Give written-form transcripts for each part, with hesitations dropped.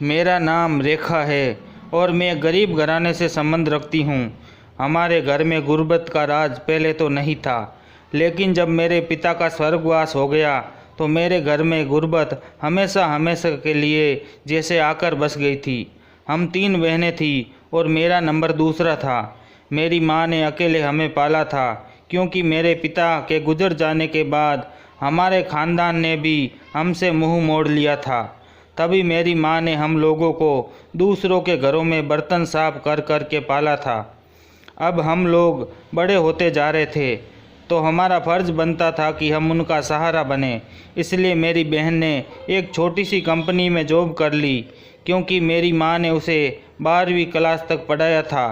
मेरा नाम रेखा है और मैं गरीब घराने से संबंध रखती हूँ। हमारे घर में गुर्बत का राज पहले तो नहीं था, लेकिन जब मेरे पिता का स्वर्गवास हो गया तो मेरे घर में गुर्बत हमेशा हमेशा के लिए जैसे आकर बस गई थी। हम 3 बहनें थी और मेरा नंबर दूसरा था। मेरी माँ ने अकेले हमें पाला था, क्योंकि मेरे पिता के गुजर जाने के बाद हमारे खानदान ने भी हमसे मुंह मोड़ लिया था। तभी मेरी माँ ने हम लोगों को दूसरों के घरों में बर्तन साफ कर कर के पाला था। अब हम लोग बड़े होते जा रहे थे तो हमारा फ़र्ज़ बनता था कि हम उनका सहारा बने। इसलिए मेरी बहन ने एक छोटी सी कंपनी में जॉब कर ली, क्योंकि मेरी माँ ने उसे 12वीं क्लास तक पढ़ाया था।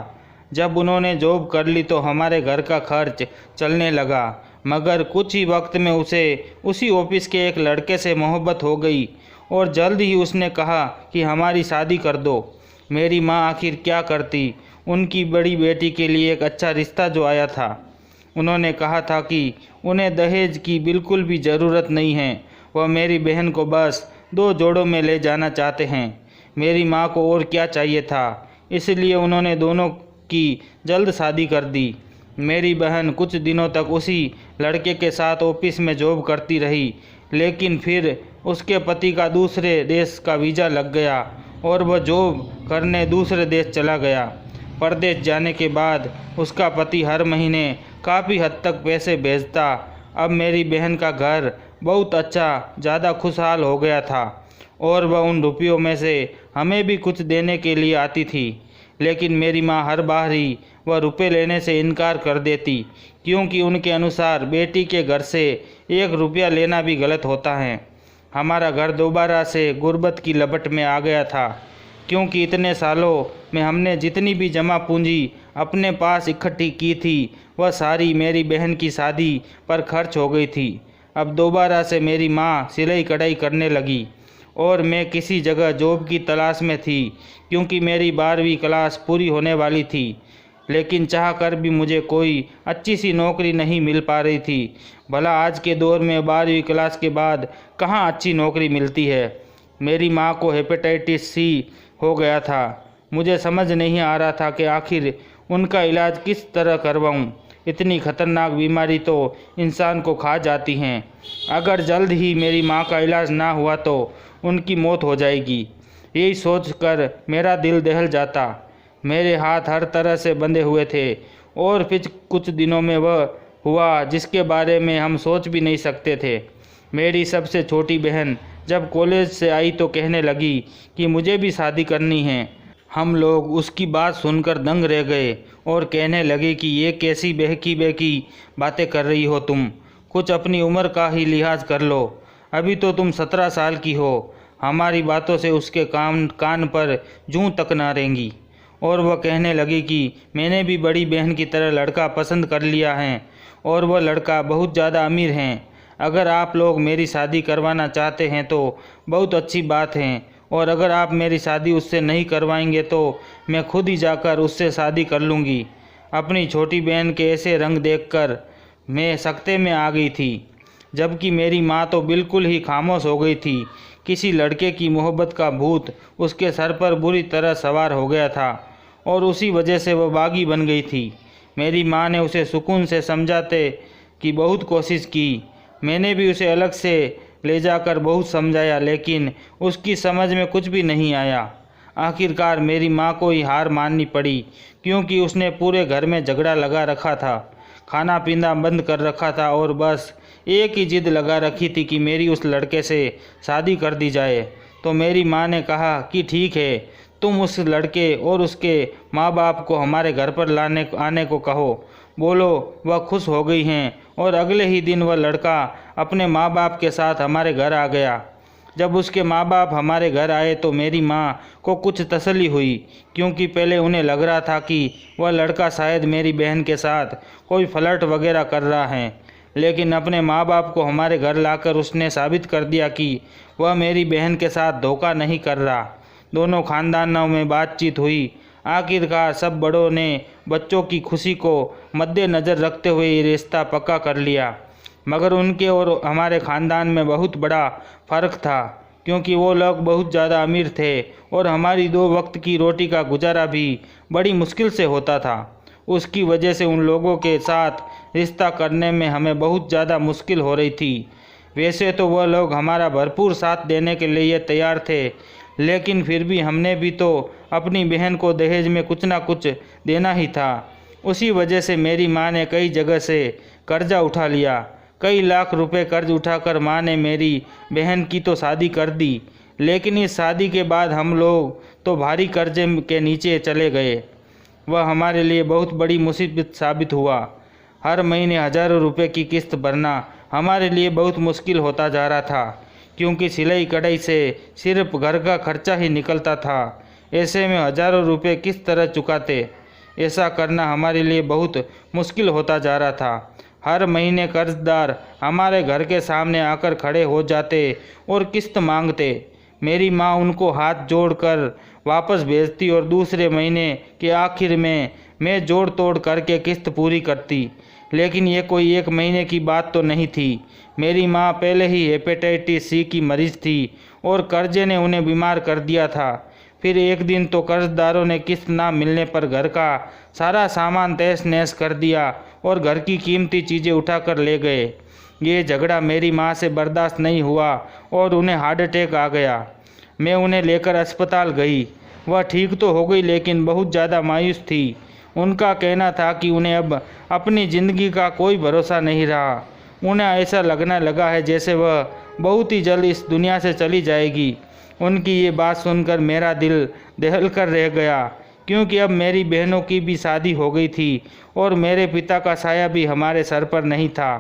जब उन्होंने जॉब कर ली तो हमारे घर का खर्च चलने लगा, मगर कुछ ही वक्त में उसे उसी ऑफिस के एक लड़के से मोहब्बत हो गई और जल्द ही उसने कहा कि हमारी शादी कर दो। मेरी माँ आखिर क्या करती, उनकी बड़ी बेटी के लिए एक अच्छा रिश्ता जो आया था। उन्होंने कहा था कि उन्हें दहेज की बिल्कुल भी ज़रूरत नहीं है, वह मेरी बहन को बस 2 जोड़ों में ले जाना चाहते हैं। मेरी माँ को और क्या चाहिए था, इसलिए उन्होंने दोनों की जल्द शादी कर दी। मेरी बहन कुछ दिनों तक उसी लड़के के साथ ऑफिस में जॉब करती रही, लेकिन फिर उसके पति का दूसरे देश का वीज़ा लग गया और वह जॉब करने दूसरे देश चला गया। परदेश जाने के बाद उसका पति हर महीने काफ़ी हद तक पैसे भेजता। अब मेरी बहन का घर बहुत अच्छा, ज़्यादा खुशहाल हो गया था और वह उन रुपयों में से हमें भी कुछ देने के लिए आती थी। लेकिन मेरी माँ हर बार ही वह रुपए लेने से इनकार कर देती, क्योंकि उनके अनुसार बेटी के घर से 1 रुपया लेना भी गलत होता है। हमारा घर दोबारा से गुर्बत की लपट में आ गया था, क्योंकि इतने सालों में हमने जितनी भी जमा पूंजी अपने पास इकट्ठी की थी वह सारी मेरी बहन की शादी पर खर्च हो गई थी। अब दोबारा से मेरी माँ सिलाई कढ़ाई करने लगी और मैं किसी जगह जॉब की तलाश में थी, क्योंकि मेरी 12वीं क्लास पूरी होने वाली थी। लेकिन चाह कर भी मुझे कोई अच्छी सी नौकरी नहीं मिल पा रही थी। भला आज के दौर में 12वीं क्लास के बाद कहाँ अच्छी नौकरी मिलती है। मेरी माँ को हेपेटाइटिस सी हो गया था। मुझे समझ नहीं आ रहा था कि आखिर उनका इलाज किस तरह करवाऊँ। इतनी खतरनाक बीमारी तो इंसान को खा जाती हैं। अगर जल्द ही मेरी माँ का इलाज ना हुआ तो उनकी मौत हो जाएगी। यही सोचकर मेरा दिल दहल जाता। मेरे हाथ हर तरह से बंधे हुए थे और फिर कुछ दिनों में वह हुआ जिसके बारे में हम सोच भी नहीं सकते थे। मेरी सबसे छोटी बहन जब कॉलेज से आई तो कहने लगी कि मुझे भी शादी करनी है। हम लोग उसकी बात सुनकर दंग रह गए और कहने लगे कि ये कैसी बहकी बहकी बातें कर रही हो तुम, कुछ अपनी उम्र का ही लिहाज कर लो। अभी तो तुम 17 साल की हो। हमारी बातों से उसके कान पर जूं तक ना रेंगी और वह कहने लगी कि मैंने भी बड़ी बहन की तरह लड़का पसंद कर लिया है और वह लड़का बहुत ज़्यादा अमीर हैं। अगर आप लोग मेरी शादी करवाना चाहते हैं तो बहुत अच्छी बात है, और अगर आप मेरी शादी उससे नहीं करवाएंगे तो मैं खुद ही जाकर उससे शादी कर लूँगी। अपनी छोटी बहन के ऐसे रंग देखकर मैं सकते में आ गई थी, जबकि मेरी माँ तो बिल्कुल ही खामोश हो गई थी। किसी लड़के की मोहब्बत का भूत उसके सर पर बुरी तरह सवार हो गया था और उसी वजह से वह बागी बन गई थी। मेरी माँ ने उसे सुकून से समझाते की बहुत कोशिश की। मैंने भी उसे अलग से ले जाकर बहुत समझाया, लेकिन उसकी समझ में कुछ भी नहीं आया। आखिरकार मेरी माँ को ही हार माननी पड़ी, क्योंकि उसने पूरे घर में झगड़ा लगा रखा था, खाना पीना बंद कर रखा था और बस एक ही जिद लगा रखी थी कि मेरी उस लड़के से शादी कर दी जाए। तो मेरी माँ ने कहा कि ठीक है, तुम उस लड़के और उसके माँ बाप को हमारे घर पर आने को कहो। बोलो वह खुश हो गई हैं और अगले ही दिन वह लड़का अपने माँ बाप के साथ हमारे घर आ गया। जब उसके माँ बाप हमारे घर आए तो मेरी माँ को कुछ तसल्ली हुई, क्योंकि पहले उन्हें लग रहा था कि वह लड़का शायद मेरी बहन के साथ कोई फ्लर्ट वगैरह कर रहा है। लेकिन अपने माँ बाप को हमारे घर लाकर उसने साबित कर दिया कि वह मेरी बहन के साथ धोखा नहीं कर रहा। दोनों खानदानों में बातचीत हुई। आखिरकार सब बड़ों ने बच्चों की खुशी को मद्देनज़र रखते हुए ये रिश्ता पक्का कर लिया। मगर उनके और हमारे ख़ानदान में बहुत बड़ा फ़र्क था, क्योंकि वो लोग बहुत ज़्यादा अमीर थे और हमारी 2 वक्त की रोटी का गुजारा भी बड़ी मुश्किल से होता था। उसकी वजह से उन लोगों के साथ रिश्ता करने में हमें बहुत ज़्यादा मुश्किल हो रही थी। वैसे तो वह लोग हमारा भरपूर साथ देने के लिए तैयार थे, लेकिन फिर भी हमने भी तो अपनी बहन को दहेज में कुछ ना कुछ देना ही था। उसी वजह से मेरी माँ ने कई जगह से कर्जा उठा लिया। कई लाख रुपए कर्ज उठाकर माँ ने मेरी बहन की तो शादी कर दी, लेकिन इस शादी के बाद हम लोग तो भारी कर्जे के नीचे चले गए। वह हमारे लिए बहुत बड़ी मुसीबत साबित हुआ। हर महीने हज़ारों रुपए की किस्त भरना हमारे लिए बहुत मुश्किल होता जा रहा था, क्योंकि सिलाई कढ़ाई से सिर्फ घर का खर्चा ही निकलता था। ऐसे में हज़ारों रुपए किस तरह चुकाते, ऐसा करना हमारे लिए बहुत मुश्किल होता जा रहा था। हर महीने कर्जदार हमारे घर के सामने आकर खड़े हो जाते और किस्त मांगते। मेरी माँ उनको हाथ जोड़कर वापस भेजती और दूसरे महीने के आखिर में मैं जोड़ तोड़ करके किस्त पूरी करती। लेकिन ये कोई 1 महीने की बात तो नहीं थी। मेरी माँ पहले ही हेपेटाइटिस सी की मरीज थी और कर्जे ने उन्हें बीमार कर दिया था। फिर एक दिन तो कर्जदारों ने किस्त ना मिलने पर घर का सारा सामान तहस नहस कर दिया और घर की कीमती चीज़ें उठाकर ले गए। ये झगड़ा मेरी माँ से बर्दाश्त नहीं हुआ और उन्हें हार्ट अटैक आ गया। मैं उन्हें लेकर अस्पताल गई। वह ठीक तो हो गई, लेकिन बहुत ज़्यादा मायूस थी। उनका कहना था कि उन्हें अब अपनी ज़िंदगी का कोई भरोसा नहीं रहा। उन्हें ऐसा लगने लगा है जैसे वह बहुत ही जल्द इस दुनिया से चली जाएगी। उनकी ये बात सुनकर मेरा दिल दहल कर रह गया, क्योंकि अब मेरी बहनों की भी शादी हो गई थी और मेरे पिता का साया भी हमारे सर पर नहीं था।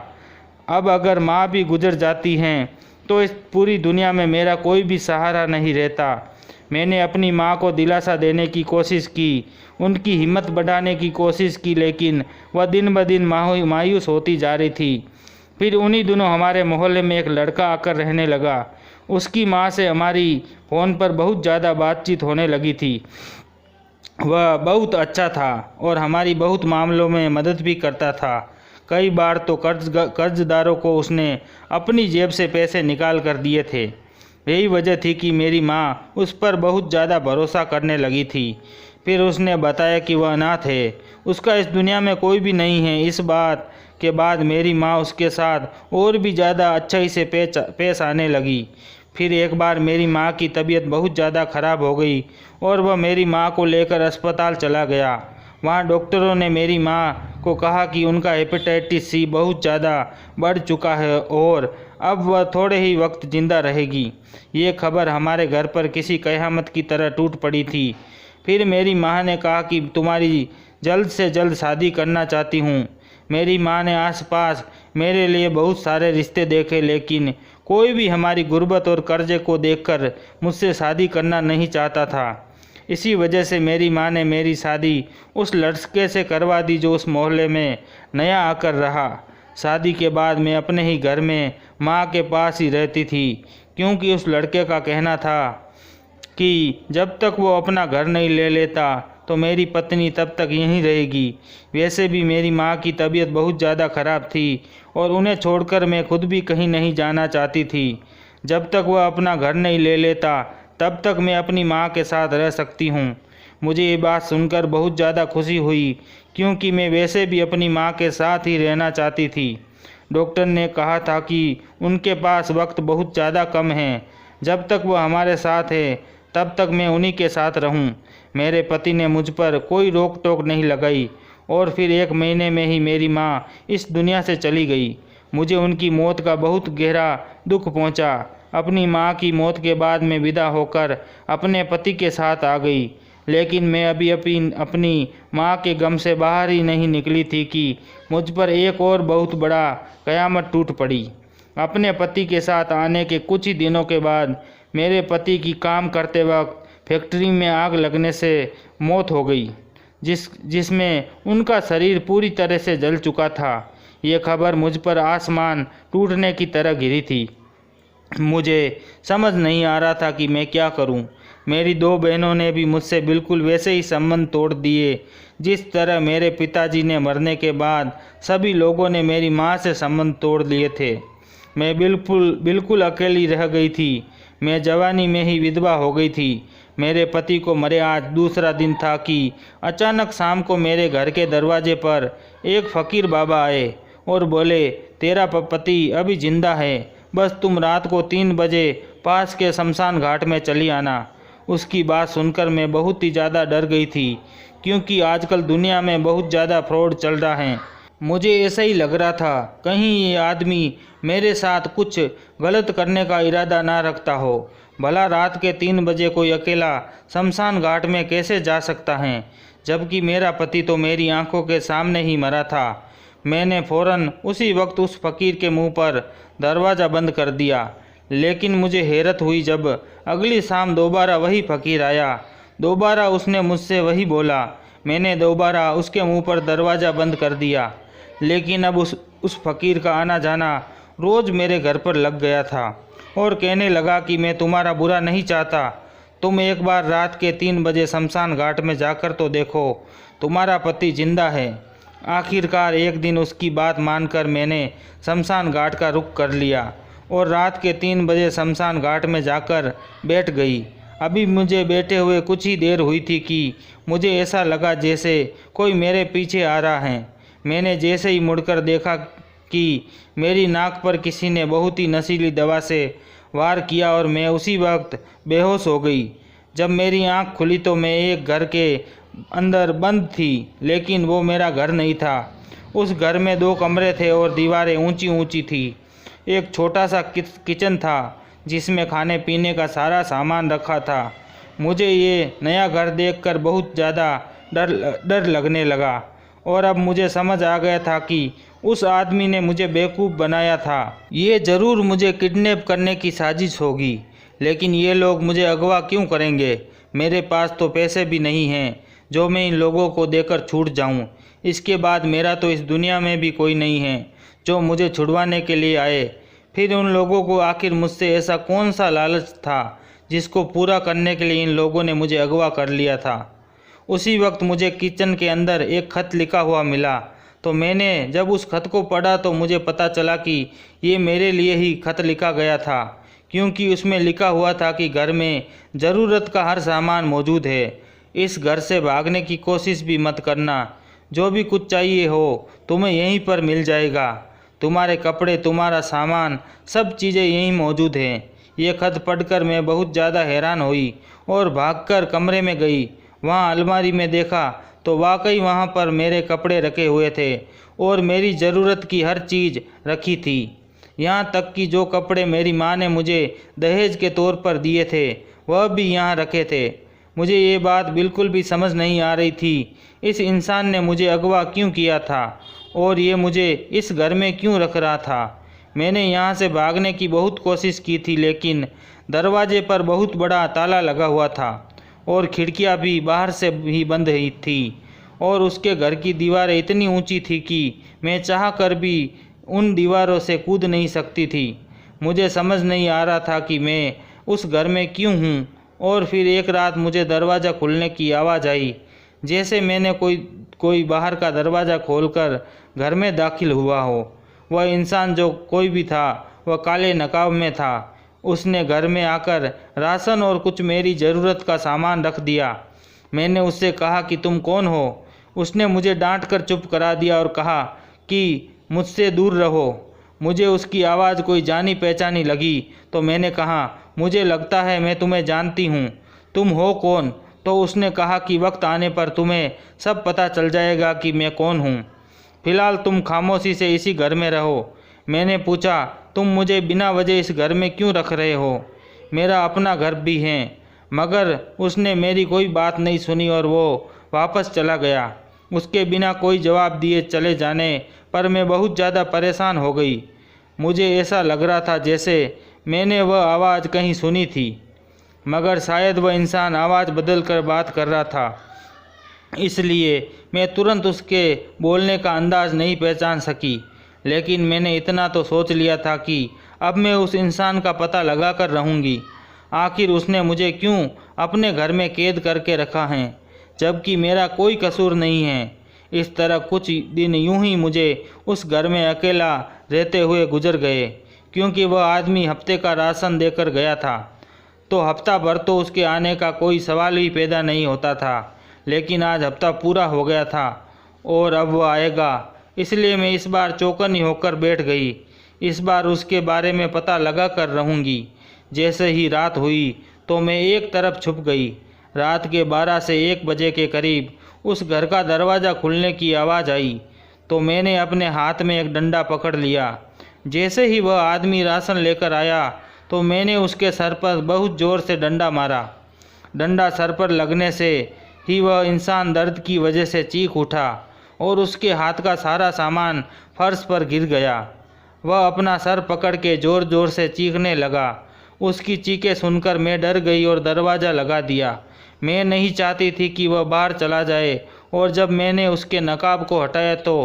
अब अगर माँ भी गुजर जाती हैं तो इस पूरी दुनिया में मेरा कोई भी सहारा नहीं रहता। मैंने अपनी माँ को दिलासा देने की कोशिश की, उनकी हिम्मत बढ़ाने की कोशिश की, लेकिन वह दिन ब दिन मायूस होती जा रही थी। फिर उन्हीं दिनों हमारे मोहल्ले में एक लड़का आकर रहने लगा। उसकी माँ से हमारी फ़ोन पर बहुत ज़्यादा बातचीत होने लगी थी। वह बहुत अच्छा था और हमारी बहुत मामलों में मदद भी करता था। कई बार तो कर्जदारों को उसने अपनी जेब से पैसे निकाल कर दिए थे। यही वजह थी कि मेरी माँ उस पर बहुत ज़्यादा भरोसा करने लगी थी। फिर उसने बताया कि वह अनाथ है, उसका इस दुनिया में कोई भी नहीं है। इस बात के बाद मेरी माँ उसके साथ और भी ज़्यादा अच्छाई से पेश आने लगी। फिर एक बार मेरी माँ की तबीयत बहुत ज़्यादा ख़राब हो गई और वह मेरी माँ को लेकर अस्पताल चला गया। वहाँ डॉक्टरों ने मेरी माँ को कहा कि उनका हेपेटाइटिस सी बहुत ज़्यादा बढ़ चुका है और अब वह थोड़े ही वक्त ज़िंदा रहेगी। ये खबर हमारे घर पर किसी क़यामत की तरह टूट पड़ी थी। फिर मेरी माँ ने कहा कि तुम्हारी जल्द से जल्द शादी करना चाहती हूँ। मेरी माँ ने आसपास मेरे लिए बहुत सारे रिश्ते देखे, लेकिन कोई भी हमारी गुर्बत और कर्जे को देखकर मुझसे शादी करना नहीं चाहता था। इसी वजह से मेरी माँ ने मेरी शादी उस लड़के से करवा दी जो उस मोहल्ले में नया आकर रहा। शादी के बाद मैं अपने ही घर में माँ के पास ही रहती थी, क्योंकि उस लड़के का कहना था कि जब तक वो अपना घर नहीं ले लेता तो मेरी पत्नी तब तक यहीं रहेगी। वैसे भी मेरी माँ की तबीयत बहुत ज़्यादा ख़राब थी और उन्हें छोड़कर मैं खुद भी कहीं नहीं जाना चाहती थी। जब तक वह अपना घर नहीं ले लेता तब तक मैं अपनी माँ के साथ रह सकती हूँ। मुझे ये बात सुनकर बहुत ज़्यादा खुशी हुई, क्योंकि मैं वैसे भी अपनी माँ के साथ ही रहना चाहती थी। डॉक्टर ने कहा था कि उनके पास वक्त बहुत ज़्यादा कम है। जब तक वह हमारे साथ है तब तक मैं उन्हीं के साथ रहूं। मेरे पति ने मुझ पर कोई रोक टोक नहीं लगाई और फिर 1 महीने में ही मेरी माँ इस दुनिया से चली गई। मुझे उनकी मौत का बहुत गहरा दुख पहुंचा। अपनी माँ की मौत के बाद मैं विदा होकर अपने पति के साथ आ गई, लेकिन मैं अभी अपनी माँ के गम से बाहर ही नहीं निकली थी कि मुझ पर एक और बहुत बड़ा क़यामत टूट पड़ी। अपने पति के साथ आने के कुछ ही दिनों के बाद मेरे पति की काम करते वक्त फैक्ट्री में आग लगने से मौत हो गई, जिसमें उनका शरीर पूरी तरह से जल चुका था। ये खबर मुझ पर आसमान टूटने की तरह गिरी थी। मुझे समझ नहीं आ रहा था कि मैं क्या करूं। मेरी 2 बहनों ने भी मुझसे बिल्कुल वैसे ही संबंध तोड़ दिए जिस तरह मेरे पिताजी ने मरने के बाद सभी लोगों ने मेरी माँ से संबंध तोड़ लिए थे। मैं बिल्कुल अकेली रह गई थी। मैं जवानी में ही विधवा हो गई थी। मेरे पति को मरे आज दूसरा दिन था कि अचानक शाम को मेरे घर के दरवाजे पर एक फ़कीर बाबा आए और बोले, तेरा पति अभी जिंदा है, बस तुम रात को 3 बजे पास के शमशान घाट में चली आना। उसकी बात सुनकर मैं बहुत ही ज़्यादा डर गई थी, क्योंकि आजकल दुनिया में बहुत ज़्यादा फ्रॉड चल रहा है। मुझे ऐसा ही लग रहा था कहीं ये आदमी मेरे साथ कुछ गलत करने का इरादा ना रखता हो। भला रात के 3 बजे कोई अकेला शमशान घाट में कैसे जा सकता है, जबकि मेरा पति तो मेरी आंखों के सामने ही मरा था। मैंने फ़ौरन उसी वक्त उस फ़कीर के मुंह पर दरवाज़ा बंद कर दिया, लेकिन मुझे हैरत हुई जब अगली शाम दोबारा वही फ़कीर आया। दोबारा उसने मुझसे वही बोला। मैंने दोबारा उसके मुंह पर दरवाज़ा बंद कर दिया, लेकिन अब उस फ़कीर का आना जाना रोज़ मेरे घर पर लग गया था और कहने लगा कि मैं तुम्हारा बुरा नहीं चाहता, तुम एक बार रात के 3 बजे शमशान घाट में जाकर तो देखो, तुम्हारा पति जिंदा है। आखिरकार एक दिन उसकी बात मानकर मैंने शमशान घाट का रुख कर लिया और रात के 3 बजे शमशान घाट में जाकर बैठ गई। अभी मुझे बैठे हुए कुछ ही देर हुई थी कि मुझे ऐसा लगा जैसे कोई मेरे पीछे आ रहा है। मैंने जैसे ही मुड़कर देखा कि मेरी नाक पर किसी ने बहुत ही नशीली दवा से वार किया और मैं उसी वक्त बेहोश हो गई। जब मेरी आंख खुली तो मैं एक घर के अंदर बंद थी, लेकिन वो मेरा घर नहीं था। उस घर में 2 कमरे थे और दीवारें ऊंची ऊंची थी। एक छोटा सा किचन था जिसमें खाने पीने का सारा सामान रखा था। मुझे ये नया घर देखकर बहुत ज़्यादा डर लगने लगा और अब मुझे समझ आ गया था कि उस आदमी ने मुझे बेवकूफ़ बनाया था। ये ज़रूर मुझे किडनैप करने की साजिश होगी, लेकिन ये लोग मुझे अगवा क्यों करेंगे? मेरे पास तो पैसे भी नहीं हैं जो मैं इन लोगों को देकर छूट जाऊं। इसके बाद मेरा तो इस दुनिया में भी कोई नहीं है जो मुझे छुड़वाने के लिए आए। फिर उन लोगों को आखिर मुझसे ऐसा कौन सा लालच था जिसको पूरा करने के लिए इन लोगों ने मुझे अगवा कर लिया था। उसी वक्त मुझे किचन के अंदर एक खत लिखा हुआ मिला, तो मैंने जब उस खत को पढ़ा तो मुझे पता चला कि ये मेरे लिए ही खत लिखा गया था, क्योंकि उसमें लिखा हुआ था कि घर में ज़रूरत का हर सामान मौजूद है। इस घर से भागने की कोशिश भी मत करना। जो भी कुछ चाहिए हो तुम्हें यहीं पर मिल जाएगा। तुम्हारे कपड़े, तुम्हारा सामान, सब चीज़ें यहीं मौजूद हैं। ये खत पढ़कर मैं बहुत ज़्यादा हैरान हुई और भागकर कमरे में गई। वहाँ अलमारी में देखा तो वाकई वहाँ पर मेरे कपड़े रखे हुए थे और मेरी ज़रूरत की हर चीज़ रखी थी। यहाँ तक कि जो कपड़े मेरी माँ ने मुझे दहेज के तौर पर दिए थे वह भी यहाँ रखे थे। मुझे ये बात बिल्कुल भी समझ नहीं आ रही थी, इस इंसान ने मुझे अगवा क्यों किया था और ये मुझे इस घर में क्यों रख रहा था। मैंने यहाँ से भागने की बहुत कोशिश की थी, लेकिन दरवाजे पर बहुत बड़ा ताला लगा हुआ था और खिड़कियाँ भी बाहर से भी बंद ही थी और उसके घर की दीवारें इतनी ऊंची थी कि मैं चाह कर भी उन दीवारों से कूद नहीं सकती थी। मुझे समझ नहीं आ रहा था कि मैं उस घर में क्यों हूँ। और फिर एक रात मुझे दरवाज़ा खुलने की आवाज़ आई, जैसे मैंने कोई बाहर का दरवाज़ा खोलकर घर में दाखिल हुआ हो। वह इंसान जो कोई भी था वह काले नकाब में था। उसने घर में आकर राशन और कुछ मेरी ज़रूरत का सामान रख दिया। मैंने उससे कहा कि तुम कौन हो? उसने मुझे डांट कर चुप करा दिया और कहा कि मुझसे दूर रहो। मुझे उसकी आवाज़ कोई जानी पहचानी लगी तो मैंने कहा, मुझे लगता है मैं तुम्हें जानती हूँ, तुम हो कौन? तो उसने कहा कि वक्त आने पर तुम्हें सब पता चल जाएगा कि मैं कौन हूँ। फिलहाल तुम खामोशी से इसी घर में रहो। मैंने पूछा, तुम मुझे बिना वजह इस घर में क्यों रख रहे हो? मेरा अपना घर भी है। मगर उसने मेरी कोई बात नहीं सुनी और वो वापस चला गया। उसके बिना कोई जवाब दिए चले जाने पर मैं बहुत ज़्यादा परेशान हो गई। मुझे ऐसा लग रहा था जैसे मैंने वह आवाज़ कहीं सुनी थी, मगर शायद वह इंसान आवाज़ बदल कर बात कर रहा था, इसलिए मैं तुरंत उसके बोलने का अंदाज़ नहीं पहचान सकी। लेकिन मैंने इतना तो सोच लिया था कि अब मैं उस इंसान का पता लगा कर रहूँगी। आखिर उसने मुझे क्यों अपने घर में कैद करके रखा है, जबकि मेरा कोई कसूर नहीं है। इस तरह कुछ दिन यूं ही मुझे उस घर में अकेला रहते हुए गुजर गए, क्योंकि वह आदमी हफ्ते का राशन देकर गया था। तो हफ्ता भर तो उसके आने का कोई सवाल ही पैदा नहीं होता था। लेकिन आज हफ्ता पूरा हो गया था और अब वह आएगा, इसलिए मैं इस बार चौकन्नी होकर बैठ गई। इस बार उसके बारे में पता लगा कर रहूँगी। जैसे ही रात हुई तो मैं एक तरफ छुप गई। रात के 12 से 1 बजे के करीब उस घर का दरवाज़ा खुलने की आवाज़ आई तो मैंने अपने हाथ में एक डंडा पकड़ लिया। जैसे ही वह आदमी राशन लेकर आया तो मैंने उसके सर पर बहुत ज़ोर से डंडा मारा। डंडा सर पर लगने से ही वह इंसान दर्द की वजह से चीख उठा और उसके हाथ का सारा सामान फर्श पर गिर गया। वह अपना सर पकड़ के ज़ोर ज़ोर से चीखने लगा। उसकी चीखें सुनकर मैं डर गई और दरवाज़ा लगा दिया। मैं नहीं चाहती थी कि वह बाहर चला जाए और जब मैंने उसके नकाब को हटाया तो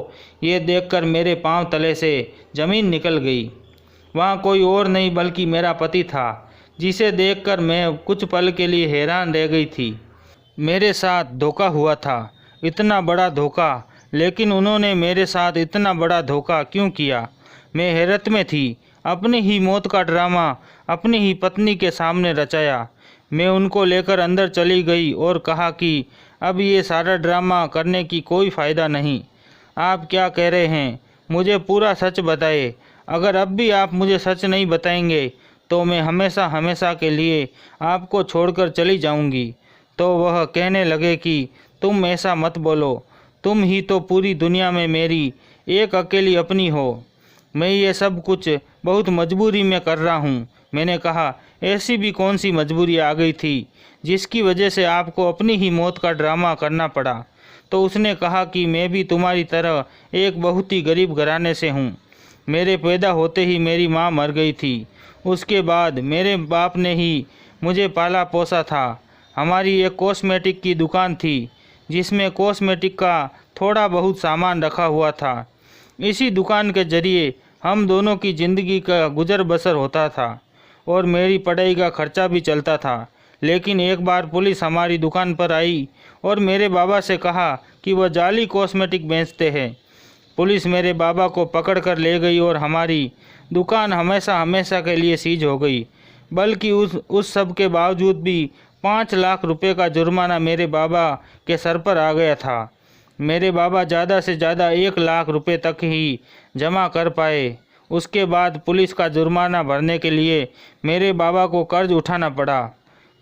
ये देखकर मेरे पांव तले से ज़मीन निकल गई। वहाँ कोई और नहीं बल्कि मेरा पति था, जिसे देखकर मैं कुछ पल के लिए हैरान रह गई थी। मेरे साथ धोखा हुआ था, इतना बड़ा धोखा। लेकिन उन्होंने मेरे साथ इतना बड़ा धोखा क्यों किया? मैं हैरत में थी। अपनी ही मौत का ड्रामा अपनी ही पत्नी के सामने रचाया। मैं उनको लेकर अंदर चली गई और कहा कि अब ये सारा ड्रामा करने की कोई फ़ायदा नहीं। आप क्या कह रहे हैं? मुझे पूरा सच बताएं। अगर अब भी आप मुझे सच नहीं बताएंगे तो मैं हमेशा हमेशा के लिए आपको छोड़कर चली जाऊंगी। तो वह कहने लगे कि तुम ऐसा मत बोलो, तुम ही तो पूरी दुनिया में मेरी एक अकेली अपनी हो। मैं ये सब कुछ बहुत मजबूरी में कर रहा हूँ। मैंने कहा, ऐसी भी कौन सी मजबूरी आ गई थी जिसकी वजह से आपको अपनी ही मौत का ड्रामा करना पड़ा? तो उसने कहा कि मैं भी तुम्हारी तरह एक बहुत ही गरीब घराने से हूँ। मेरे पैदा होते ही मेरी माँ मर गई थी। उसके बाद मेरे बाप ने ही मुझे पाला पोसा था। हमारी एक कॉस्मेटिक की दुकान थी जिसमें कॉस्मेटिक का थोड़ा बहुत सामान रखा हुआ था। इसी दुकान के जरिए हम दोनों की ज़िंदगी का गुजर बसर होता था और मेरी पढ़ाई का खर्चा भी चलता था। लेकिन एक बार पुलिस हमारी दुकान पर आई और मेरे बाबा से कहा कि वह जाली कॉस्मेटिक बेचते हैं। पुलिस मेरे बाबा को पकड़ कर ले गई और हमारी दुकान हमेशा हमेशा के लिए सीज हो गई। बल्कि उस सब के बावजूद भी 5 लाख रुपए का जुर्माना मेरे बाबा के सर पर आ गया था। मेरे बाबा ज़्यादा से ज़्यादा 1 लाख रुपए तक ही जमा कर पाए। उसके बाद पुलिस का जुर्माना भरने के लिए मेरे बाबा को कर्ज उठाना पड़ा।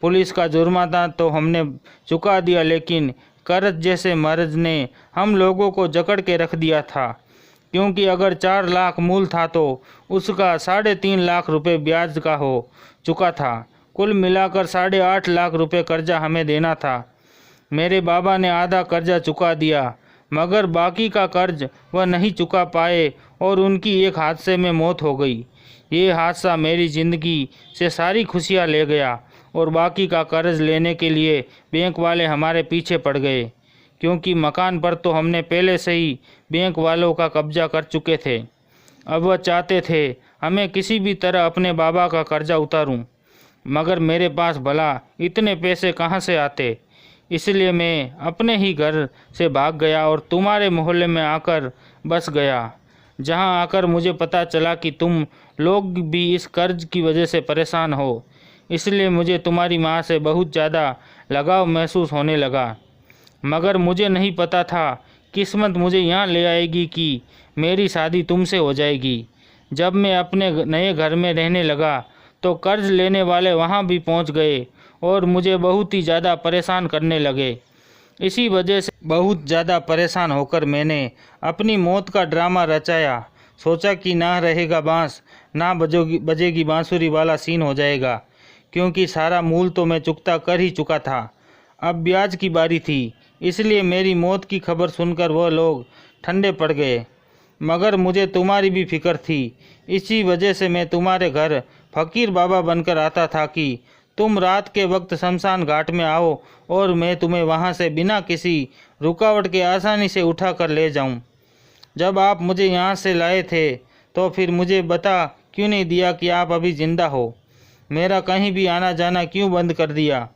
पुलिस का जुर्माना तो हमने चुका दिया, लेकिन कर्ज जैसे मर्ज ने हम लोगों को जकड़ के रख दिया था, क्योंकि अगर 4 लाख मूल था तो उसका 3.5 लाख रुपए ब्याज का हो चुका था। कुल मिलाकर 8.5 लाख रुपए कर्जा हमें देना था। मेरे बाबा ने आधा कर्जा चुका दिया, मगर बाकी का कर्ज वह नहीं चुका पाए और उनकी एक हादसे में मौत हो गई। ये हादसा मेरी ज़िंदगी से सारी खुशियाँ ले गया और बाकी का कर्ज लेने के लिए बैंक वाले हमारे पीछे पड़ गए, क्योंकि मकान पर तो हमने पहले से ही बैंक वालों का कब्जा कर चुके थे। अब वह चाहते थे हमें किसी भी तरह अपने बाबा का कर्जा उतारूं, मगर मेरे पास भला इतने पैसे कहाँ से आते? इसलिए मैं अपने ही घर से भाग गया और तुम्हारे मोहल्ले में आकर बस गया, जहाँ आकर मुझे पता चला कि तुम लोग भी इस कर्ज की वजह से परेशान हो। इसलिए मुझे तुम्हारी माँ से बहुत ज़्यादा लगाव महसूस होने लगा। मगर मुझे नहीं पता था किस्मत मुझे यहाँ ले आएगी कि मेरी शादी तुमसे हो जाएगी। जब मैं अपने नए घर में रहने लगा तो कर्ज लेने वाले वहाँ भी पहुँच गए और मुझे बहुत ही ज़्यादा परेशान करने लगे। इसी वजह से बहुत ज़्यादा परेशान होकर मैंने अपनी मौत का ड्रामा रचाया। सोचा कि ना रहेगा बांस ना बजेगी बांसुरी वाला सीन हो जाएगा, क्योंकि सारा मूल तो मैं चुकता कर ही चुका था। अब ब्याज की बारी थी, इसलिए मेरी मौत की खबर सुनकर वह लोग ठंडे पड़ गए। मगर मुझे तुम्हारी भी फिक्र थी। इसी वजह से मैं तुम्हारे घर फ़कीर बाबा बनकर आता था कि तुम रात के वक्त शमशान घाट में आओ और मैं तुम्हें वहां से बिना किसी रुकावट के आसानी से उठा कर ले जाऊं। जब आप मुझे यहाँ से लाए थे तो फिर मुझे बता क्यों नहीं दिया कि आप अभी ज़िंदा हो? मेरा कहीं भी आना जाना क्यों बंद कर दिया?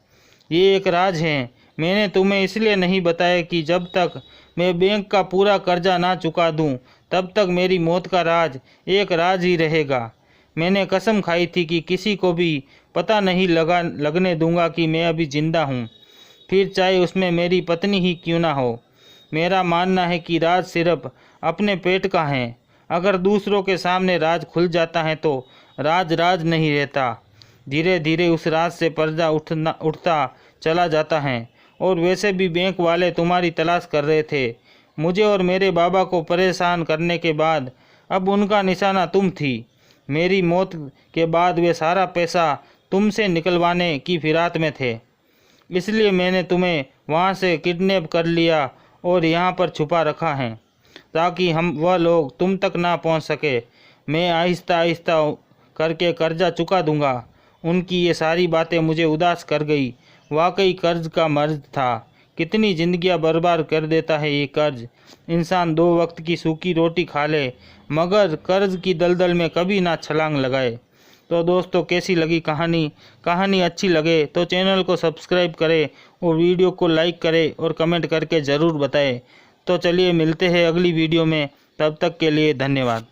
ये एक राज है। मैंने तुम्हें इसलिए नहीं बताया कि जब तक मैं बैंक का पूरा कर्जा ना चुका दूं, तब तक मेरी मौत का राज एक राज ही रहेगा। मैंने कसम खाई थी कि किसी को भी पता नहीं लगने दूंगा कि मैं अभी जिंदा हूँ, फिर चाहे उसमें मेरी पत्नी ही क्यों ना हो। मेरा मानना है कि राज सिर्फ अपने पेट का है। अगर दूसरों के सामने राज खुल जाता है तो राज राज नहीं रहता। धीरे धीरे उस राज से पर्दा उठता चला जाता है। और वैसे भी बैंक वाले तुम्हारी तलाश कर रहे थे। मुझे और मेरे बाबा को परेशान करने के बाद अब उनका निशाना तुम थी। मेरी मौत के बाद वे सारा पैसा तुमसे निकलवाने की फिराक में थे। इसलिए मैंने तुम्हें वहाँ से किडनैप कर लिया और यहाँ पर छुपा रखा है, ताकि वह लोग तुम तक ना पहुँच सके। मैं आहिस्ता आहिस्ता करके कर्जा चुका दूंगा। उनकी ये सारी बातें मुझे उदास कर गई। वाकई कर्ज का मर्ज था। कितनी जिंदगियां बर्बाद कर देता है ये कर्ज। इंसान 2 वक्त की सूखी रोटी खा ले, मगर कर्ज की दलदल में कभी ना छलांग लगाए। तो दोस्तों, कैसी लगी कहानी अच्छी लगे तो चैनल को सब्सक्राइब करें और वीडियो को लाइक करें और कमेंट करके ज़रूर बताएं। तो चलिए मिलते हैं अगली वीडियो में, तब तक के लिए धन्यवाद।